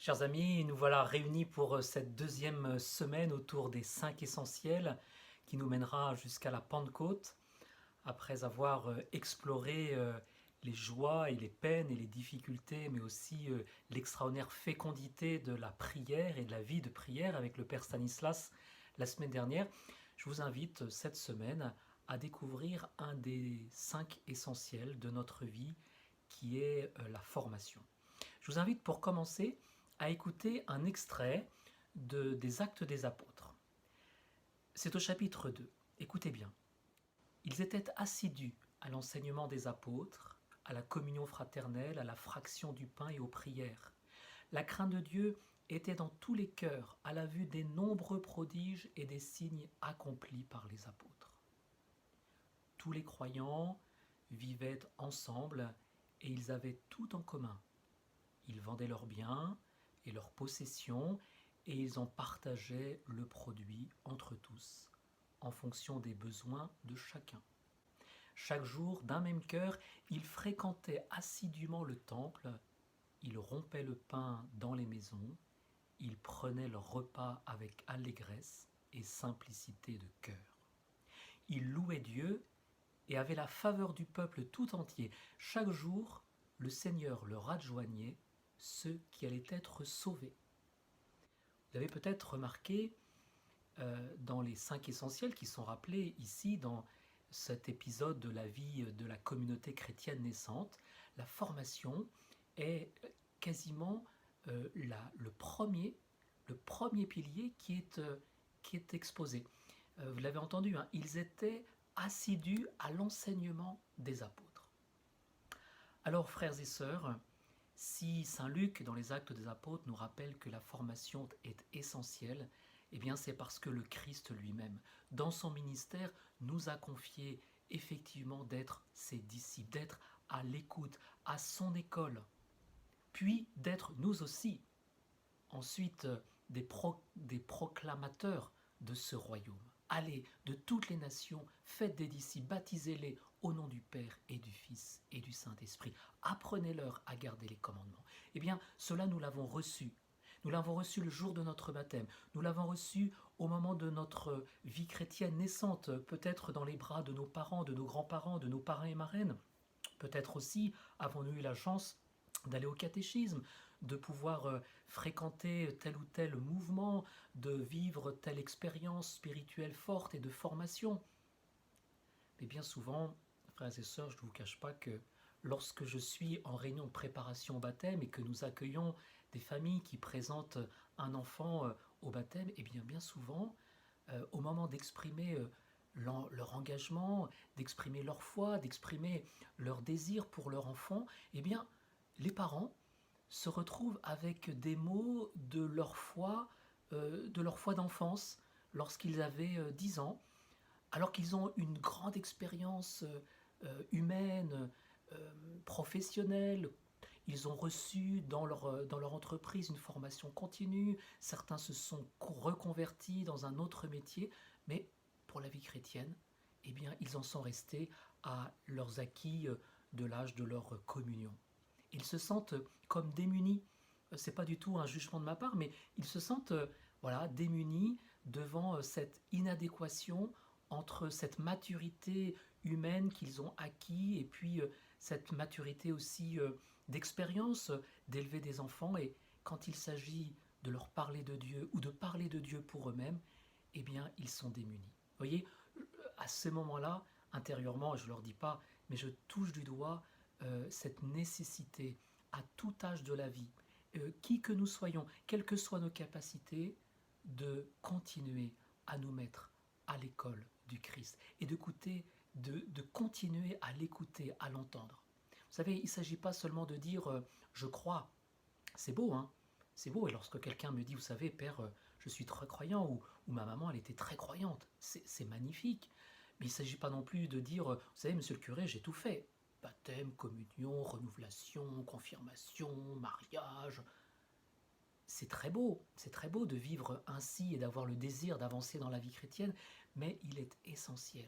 Chers amis, nous voilà réunis pour cette deuxième semaine autour des 5 essentiels qui nous mènera jusqu'à la Pentecôte, après avoir exploré les joies et les peines et les difficultés, mais aussi l'extraordinaire fécondité de la prière et de la vie de prière avec le Père Stanislas la semaine dernière. Je vous invite cette semaine à découvrir un des 5 essentiels de notre vie qui est la formation. Je vous invite pour commencer à écouter un extrait des Actes des Apôtres. C'est au chapitre 2. Écoutez bien. Ils étaient assidus à l'enseignement des apôtres, à la communion fraternelle, à la fraction du pain et aux prières. La crainte de Dieu était dans tous les cœurs à la vue des nombreux prodiges et des signes accomplis par les apôtres. Tous les croyants vivaient ensemble et ils avaient tout en commun. Ils vendaient leurs biens et leurs possessions et ils en partageaient le produit entre tous, en fonction des besoins de chacun. Chaque jour, d'un même cœur, ils fréquentaient assidûment le temple, ils rompaient le pain dans les maisons, ils prenaient leur repas avec allégresse et simplicité de cœur. Ils louaient Dieu et avaient la faveur du peuple tout entier. Chaque jour, le Seigneur leur adjoignait ceux qui allaient être sauvés. Vous avez peut-être remarqué dans les 5 essentiels qui sont rappelés ici dans cet épisode de la vie de la communauté chrétienne naissante, la formation est quasiment le premier pilier qui est exposé. Vous l'avez entendu, hein, ils étaient assidus à l'enseignement des apôtres. Alors frères et sœurs, si saint Luc, dans les Actes des Apôtres, nous rappelle que la formation est essentielle, eh bien c'est parce que le Christ lui-même, dans son ministère, nous a confié effectivement d'être ses disciples, d'être à l'écoute, à son école, puis d'être nous aussi, ensuite des proclamateurs de ce royaume. Allez de toutes les nations, faites des disciples, baptisez-les au nom du Père et du Fils et du Saint-Esprit. Apprenez-leur à garder les commandements. Eh bien, cela nous l'avons reçu. Nous l'avons reçu le jour de notre baptême. Nous l'avons reçu au moment de notre vie chrétienne naissante, peut-être dans les bras de nos parents, de nos grands-parents, de nos parrains et marraines. Peut-être aussi avons-nous eu la chance d'aller au catéchisme, de pouvoir fréquenter tel ou tel mouvement, de vivre telle expérience spirituelle forte et de formation. Mais bien souvent, frères et sœurs, je ne vous cache pas que lorsque je suis en réunion de préparation au baptême et que nous accueillons des familles qui présentent un enfant au baptême, et bien souvent, au moment d'exprimer leur engagement, d'exprimer leur foi, d'exprimer leur désir pour leur enfant, eh bien, les parents se retrouvent avec des mots de leur foi d'enfance, lorsqu'ils avaient 10 ans, alors qu'ils ont une grande expérience humaine, professionnelle. Ils ont reçu dans leur entreprise une formation continue, certains se sont reconvertis dans un autre métier, mais pour la vie chrétienne, eh bien, ils en sont restés à leurs acquis de l'âge de leur communion. Ils se sentent comme démunis. C'est pas du tout un jugement de ma part, mais ils se sentent voilà, démunis devant cette inadéquation entre cette maturité humaine qu'ils ont acquis et puis cette maturité aussi d'expérience d'élever des enfants. Et quand il s'agit de leur parler de Dieu ou de parler de Dieu pour eux-mêmes, eh bien, ils sont démunis. Vous voyez, à ce moment-là, intérieurement, je ne leur dis pas, mais je touche du doigt cette nécessité à tout âge de la vie, qui que nous soyons, quelles que soient nos capacités, de continuer à nous mettre à l'école du Christ et de continuer à l'écouter, à l'entendre. Vous savez, il ne s'agit pas seulement de dire je crois. C'est beau, hein? C'est beau. Et lorsque quelqu'un me dit, vous savez, Père, je suis très croyant, ou ma maman, elle était très croyante, c'est magnifique. Mais il ne s'agit pas non plus de dire, vous savez, monsieur le curé, j'ai tout fait. Baptême, communion, renouvelation, confirmation, mariage. C'est très beau de vivre ainsi et d'avoir le désir d'avancer dans la vie chrétienne, mais il est essentiel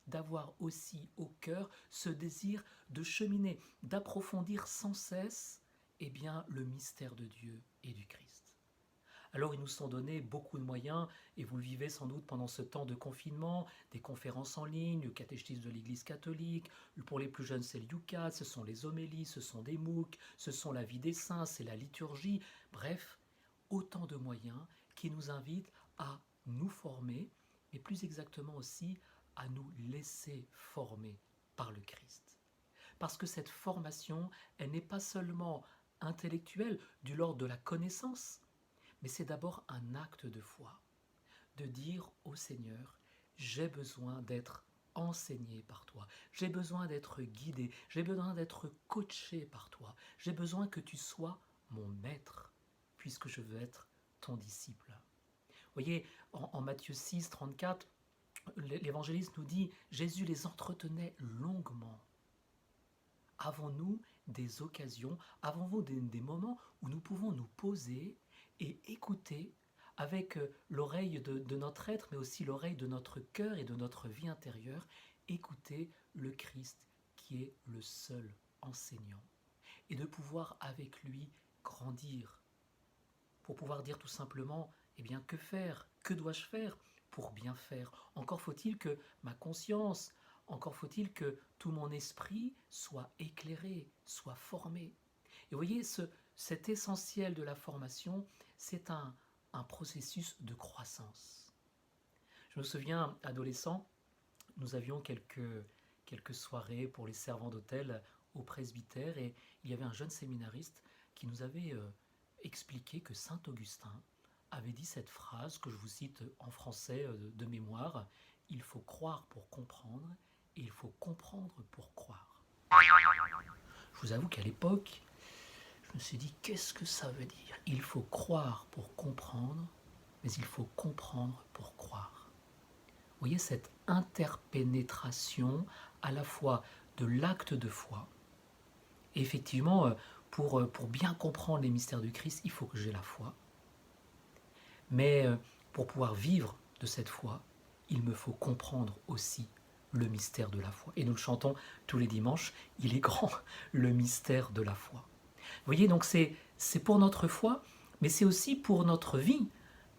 d'avoir aussi au cœur ce désir de cheminer, d'approfondir sans cesse Eh bien, le mystère de Dieu et du Christ. Alors ils nous sont donnés beaucoup de moyens, et vous le vivez sans doute pendant ce temps de confinement, des conférences en ligne, le catéchisme de l'Église catholique, pour les plus jeunes c'est le Yucat, ce sont les homélies, ce sont des MOOC, ce sont la vie des saints, c'est la liturgie, bref, autant de moyens qui nous invitent à nous former, mais plus exactement aussi à nous laisser former par le Christ. Parce que cette formation, elle n'est pas seulement intellectuelle, du l'ordre de la connaissance, mais c'est d'abord un acte de foi, de dire au Seigneur, j'ai besoin d'être enseigné par toi, j'ai besoin d'être guidé, j'ai besoin d'être coaché par toi, j'ai besoin que tu sois mon maître, puisque je veux être ton disciple. Vous voyez, en Matthieu 6, 34, l'évangéliste nous dit, Jésus les entretenait longuement. Avons-nous des occasions, avons-nous des moments où nous pouvons nous poser et écouter avec l'oreille de notre être, mais aussi l'oreille de notre cœur et de notre vie intérieure, écouter le Christ qui est le seul enseignant, et de pouvoir avec lui grandir, pour pouvoir dire tout simplement, eh bien, que faire? Que dois-je faire pour bien faire? Encore faut-il que ma conscience, encore faut-il que tout mon esprit soit éclairé, soit formé. Et vous voyez, cet essentiel de la formation, c'est un processus de croissance. Je me souviens, adolescent, nous avions quelques soirées pour les servants d'hôtel au presbytère, et il y avait un jeune séminariste qui nous avait expliqué que saint Augustin avait dit cette phrase que je vous cite en français de mémoire, « Il faut croire pour comprendre et il faut comprendre pour croire ». Je vous avoue qu'à l'époque, je me suis dit, qu'est-ce que ça veut dire? Il faut croire pour comprendre, mais il faut comprendre pour croire. Vous voyez cette interpénétration à la fois de l'acte de foi. Et effectivement, pour bien comprendre les mystères du Christ, il faut que j'ai la foi. Mais pour pouvoir vivre de cette foi, il me faut comprendre aussi le mystère de la foi. Et nous le chantons tous les dimanches, il est grand, le mystère de la foi. Vous voyez, donc c'est pour notre foi, mais c'est aussi pour notre vie,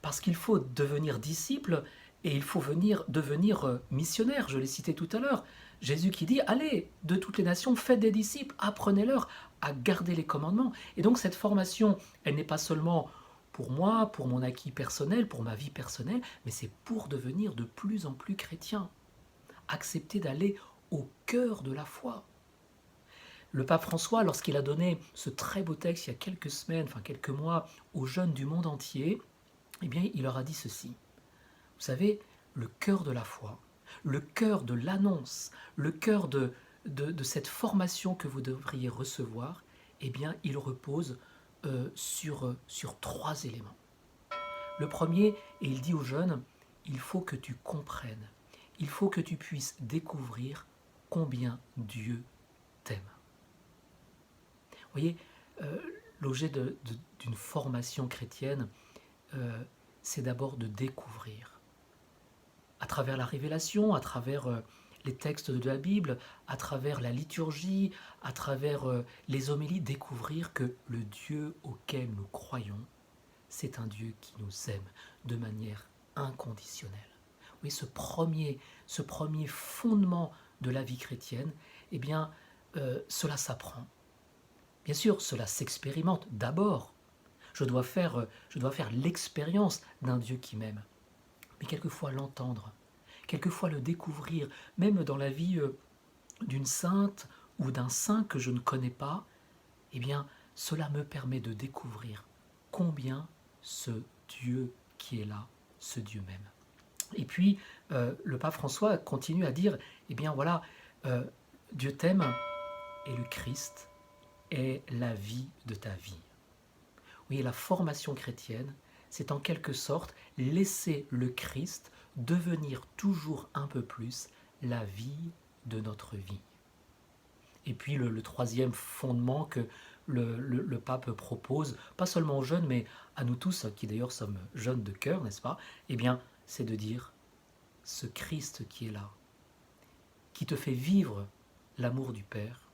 parce qu'il faut devenir disciple et il faut devenir missionnaire, je l'ai cité tout à l'heure. Jésus qui dit, allez, de toutes les nations, faites des disciples, apprenez-leur à garder les commandements. Et donc cette formation, elle n'est pas seulement pour moi, pour mon acquis personnel, pour ma vie personnelle, mais c'est pour devenir de plus en plus chrétien. Accepter d'aller au cœur de la foi. Le pape François, lorsqu'il a donné ce très beau texte il y a quelques semaines, enfin quelques mois, aux jeunes du monde entier, eh bien, il leur a dit ceci. Vous savez, le cœur de la foi, le cœur de l'annonce, le cœur de cette formation que vous devriez recevoir, eh bien, il repose sur 3 éléments. Le premier, et il dit aux jeunes, il faut que tu comprennes, il faut que tu puisses découvrir combien Dieu t'aime. Vous voyez, l'objet d'une formation chrétienne, c'est d'abord de découvrir. À travers la révélation, à travers les textes de la Bible, à travers la liturgie, à travers les homélies, découvrir que le Dieu auquel nous croyons, c'est un Dieu qui nous aime de manière inconditionnelle. Oui, ce premier fondement de la vie chrétienne, eh bien, cela s'apprend. Bien sûr, cela s'expérimente d'abord. Je dois faire l'expérience d'un Dieu qui m'aime. Mais quelquefois l'entendre, quelquefois le découvrir, même dans la vie d'une sainte ou d'un saint que je ne connais pas, eh bien, cela me permet de découvrir combien ce Dieu qui est là, ce Dieu m'aime. Et puis, le pape François continue à dire, eh bien voilà, Dieu t'aime et le Christ est la vie de ta vie. Oui, la formation chrétienne, c'est en quelque sorte laisser le Christ devenir toujours un peu plus la vie de notre vie. Et puis le troisième fondement que le pape propose, pas seulement aux jeunes, mais à nous tous, qui d'ailleurs sommes jeunes de cœur, n'est-ce pas? Eh bien, c'est de dire, ce Christ qui est là, qui te fait vivre l'amour du Père,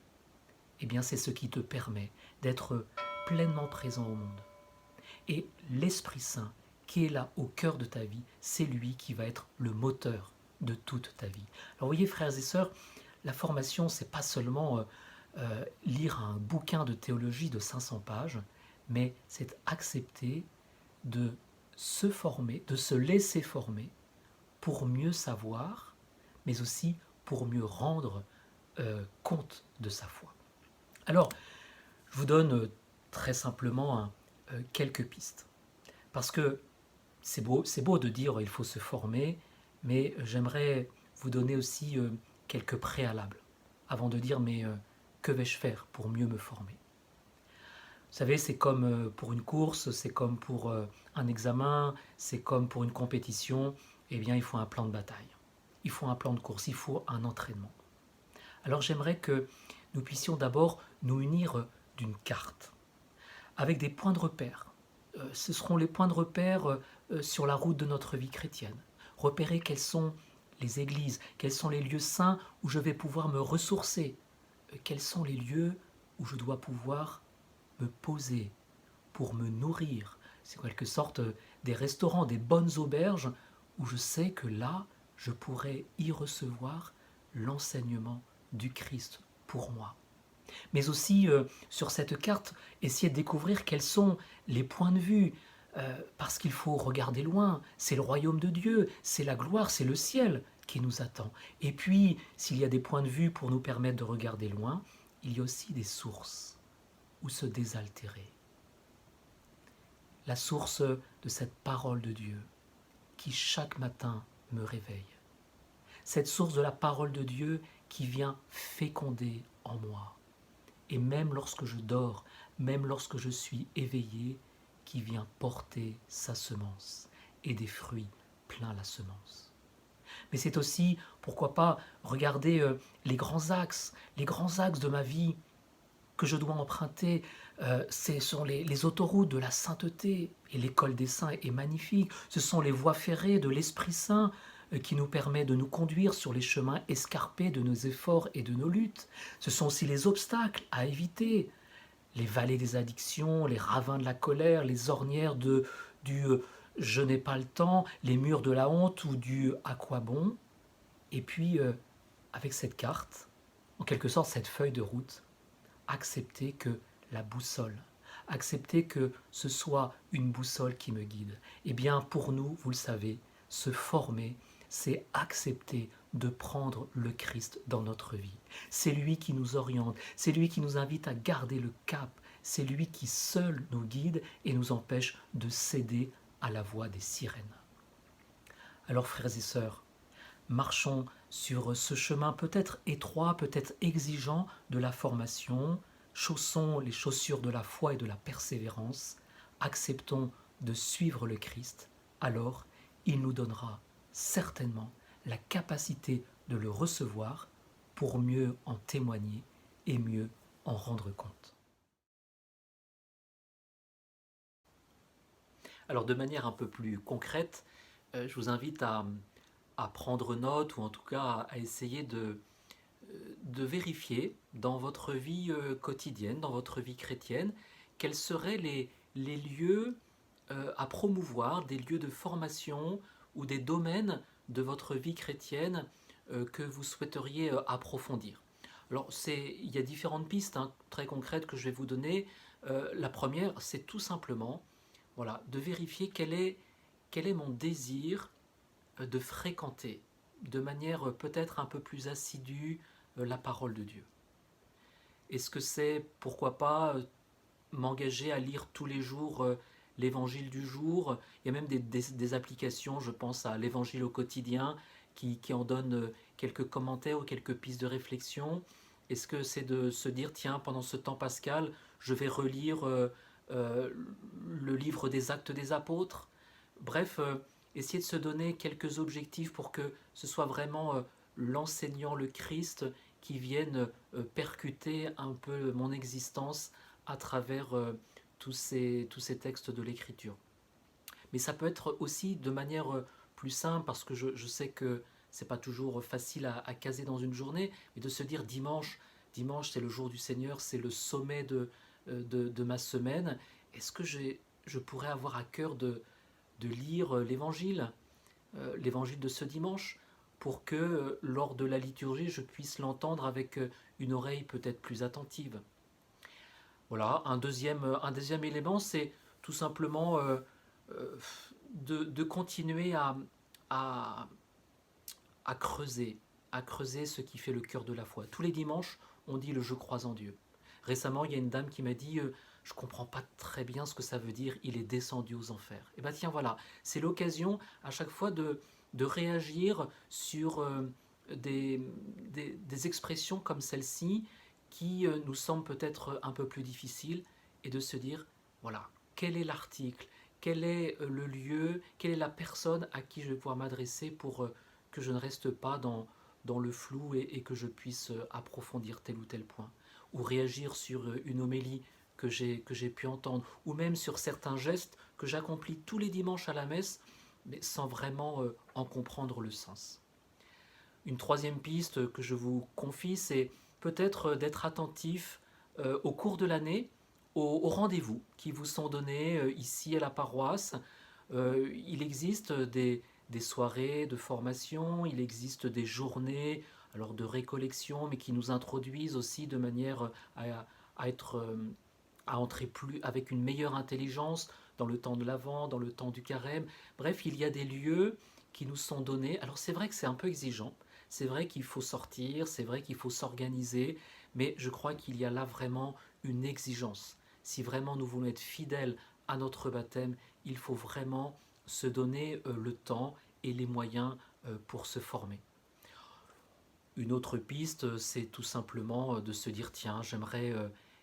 eh bien c'est ce qui te permet d'être pleinement présent au monde. Et l'Esprit Saint, qui est là au cœur de ta vie, c'est lui qui va être le moteur de toute ta vie. Alors vous voyez, frères et sœurs, la formation, c'est pas seulement lire un bouquin de théologie de 500 pages, mais c'est accepter de se former, de se laisser former pour mieux savoir, mais aussi pour mieux rendre compte de sa foi. Alors, je vous donne très simplement quelques pistes. Parce que c'est beau de dire il faut se former, mais j'aimerais vous donner aussi quelques préalables avant de dire mais que vais-je faire pour mieux me former. Vous savez, c'est comme pour une course, c'est comme pour un examen, c'est comme pour une compétition. Eh bien, il faut un plan de bataille. Il faut un plan de course, il faut un entraînement. Alors j'aimerais que nous puissions d'abord nous unir d'une carte, avec des points de repère. Ce seront les points de repère sur la route de notre vie chrétienne. Repérer quelles sont les églises, quels sont les lieux saints où je vais pouvoir me ressourcer, quels sont les lieux où je dois pouvoir me poser pour me nourrir. C'est en quelque sorte des restaurants, des bonnes auberges où je sais que là, je pourrai y recevoir l'enseignement du Christ pour moi. Mais aussi sur cette carte, essayer de découvrir quels sont les points de vue, parce qu'il faut regarder loin, c'est le royaume de Dieu, c'est la gloire, c'est le ciel qui nous attend. Et puis, s'il y a des points de vue pour nous permettre de regarder loin, il y a aussi des sources où se désaltérer. La source de cette parole de Dieu qui chaque matin me réveille. Cette source de la parole de Dieu qui vient féconder en moi. Et même lorsque je dors, même lorsque je suis éveillé, qui vient porter sa semence et des fruits plein la semence. Mais c'est aussi, pourquoi pas, regarder les grands axes de ma vie que je dois emprunter. Ce sont les autoroutes de la sainteté, et l'école des saints est magnifique. Ce sont les voies ferrées de l'Esprit Saint qui nous permet de nous conduire sur les chemins escarpés de nos efforts et de nos luttes. Ce sont aussi les obstacles à éviter, les vallées des addictions, les ravins de la colère, les ornières du je n'ai pas le temps, les murs de la honte ou du à quoi bon. Et puis, avec cette carte, en quelque sorte cette feuille de route, accepter que la boussole, accepter que ce soit une boussole qui me guide. Eh bien, pour nous, vous le savez, se former, c'est accepter de prendre le Christ dans notre vie. C'est lui qui nous oriente, c'est lui qui nous invite à garder le cap, c'est lui qui seul nous guide et nous empêche de céder à la voix des sirènes. Alors, frères et sœurs, marchons sur ce chemin peut-être étroit, peut-être exigeant de la formation, chaussons les chaussures de la foi et de la persévérance, acceptons de suivre le Christ, alors il nous donnera certainement la capacité de le recevoir pour mieux en témoigner et mieux en rendre compte. Alors de manière un peu plus concrète, je vous invite à prendre note ou en tout cas à essayer de vérifier dans votre vie quotidienne, dans votre vie chrétienne, quels seraient les lieux à promouvoir, des lieux de formation ou des domaines de votre vie chrétienne que vous souhaiteriez approfondir. Alors il y a différentes pistes très concrètes que je vais vous donner. La première, c'est tout simplement voilà, de vérifier quel est mon désir de fréquenter de manière peut-être un peu plus assidue la parole de Dieu. Est-ce que c'est, pourquoi pas, m'engager à lire tous les jours l'évangile du jour? Il y a même des applications, je pense à l'évangile au quotidien, qui en donnent quelques commentaires ou quelques pistes de réflexion. Est-ce que c'est de se dire, tiens, pendant ce temps pascal, je vais relire le livre des Actes des Apôtres? Bref, essayer de se donner quelques objectifs pour que ce soit vraiment l'enseignant, le Christ, qui vienne percuter un peu mon existence à travers tous ces textes de l'Écriture. Mais ça peut être aussi de manière plus simple, parce que je sais que c'est pas toujours facile à caser dans une journée, mais de se dire dimanche c'est le jour du Seigneur, c'est le sommet de ma semaine, est-ce que je pourrais avoir à cœur de lire l'évangile de ce dimanche, pour que lors de la liturgie, je puisse l'entendre avec une oreille peut-être plus attentive. Voilà, un deuxième élément, c'est tout simplement de continuer à creuser ce qui fait le cœur de la foi. Tous les dimanches, on dit le « je crois en Dieu ». Récemment, il y a une dame qui m'a dit je ne comprends pas très bien ce que ça veut dire, il est descendu aux enfers. Et bien tiens, voilà, c'est l'occasion à chaque fois de réagir sur des expressions comme celle-ci qui nous semblent peut-être un peu plus difficiles, et de se dire, voilà, quel est l'article, quel est le lieu, quelle est la personne à qui je vais pouvoir m'adresser pour que je ne reste pas dans le flou et que je puisse approfondir tel ou tel point, ou réagir sur une homélie que j'ai pu entendre, ou même sur certains gestes que j'accomplis tous les dimanches à la messe, mais sans vraiment en comprendre le sens. Une troisième piste que je vous confie, c'est peut-être d'être attentif au cours de l'année aux rendez-vous qui vous sont donnés ici à la paroisse. Il existe des soirées de formation, il existe des journées alors de récollection, mais qui nous introduisent aussi de manière à entrer plus avec une meilleure intelligence dans le temps de l'Avent, dans le temps du Carême. Bref, il y a des lieux qui nous sont donnés. Alors c'est vrai que c'est un peu exigeant, c'est vrai qu'il faut sortir, c'est vrai qu'il faut s'organiser, mais je crois qu'il y a là vraiment une exigence. Si vraiment nous voulons être fidèles à notre baptême, il faut vraiment se donner le temps et les moyens pour se former. Une autre piste, c'est tout simplement de se dire, tiens, j'aimerais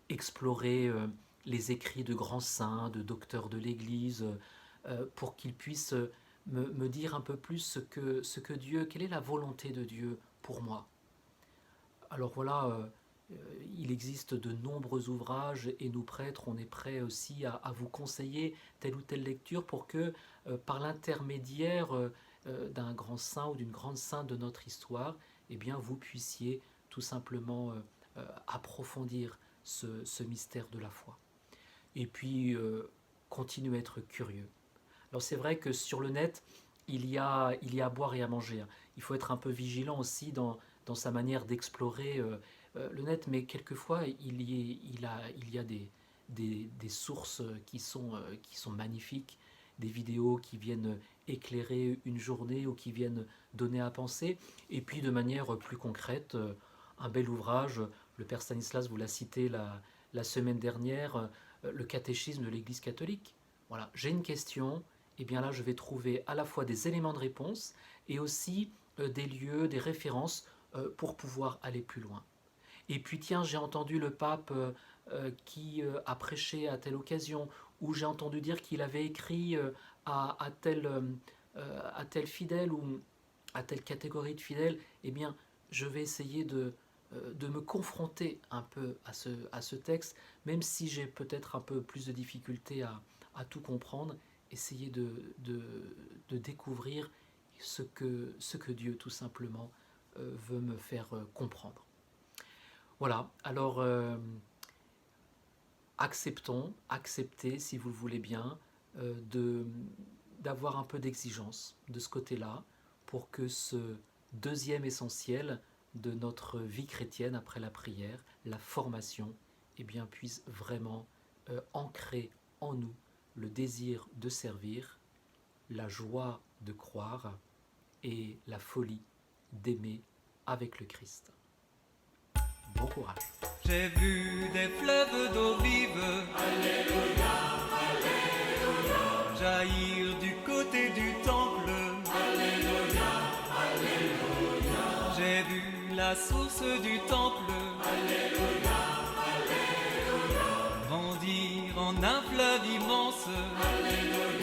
explorer les écrits de grands saints, de docteurs de l'Église, pour qu'ils puissent me dire un peu plus ce que Dieu, quelle est la volonté de Dieu pour moi. Alors voilà, il existe de nombreux ouvrages et nous prêtres, on est prêts aussi à vous conseiller telle ou telle lecture pour que par l'intermédiaire d'un grand saint ou d'une grande sainte de notre histoire, eh bien vous puissiez tout simplement approfondir ce mystère de la foi. Et puis continuer à être curieux. Alors c'est vrai que sur le net, il y a à boire et à manger. Il faut être un peu vigilant aussi dans sa manière d'explorer le net, mais quelquefois il y a des sources qui sont magnifiques, des vidéos qui viennent éclairer une journée ou qui viennent donner à penser, et puis de manière plus concrète, un bel ouvrage, le Père Stanislas vous l'a cité la semaine dernière, le catéchisme de l'Église catholique. Voilà, j'ai une question, et bien là je vais trouver à la fois des éléments de réponse et aussi des lieux, des références pour pouvoir aller plus loin. Et puis tiens, j'ai entendu le pape qui a prêché à telle occasion, ou j'ai entendu dire qu'il avait écrit à tel fidèle ou à telle catégorie de fidèles. Eh bien, je vais essayer de me confronter un peu à ce texte, même si j'ai peut-être un peu plus de difficulté à tout comprendre, essayer de découvrir ce que Dieu tout simplement veut me faire comprendre. Voilà, alors acceptez si vous le voulez bien, d'avoir un peu d'exigence de ce côté-là pour que ce deuxième essentiel de notre vie chrétienne après la prière, la formation, eh bien, puisse vraiment ancrer en nous le désir de servir, la joie de croire et la folie d'aimer avec le Christ. Bon courage. J'ai vu des fleuves d'eau vive, Alléluia, Alléluia, jaillir du côté du temple, Alléluia, Alléluia. J'ai vu la source du temple, Alléluia, Alléluia, grandir en un fleuve immense, Alléluia.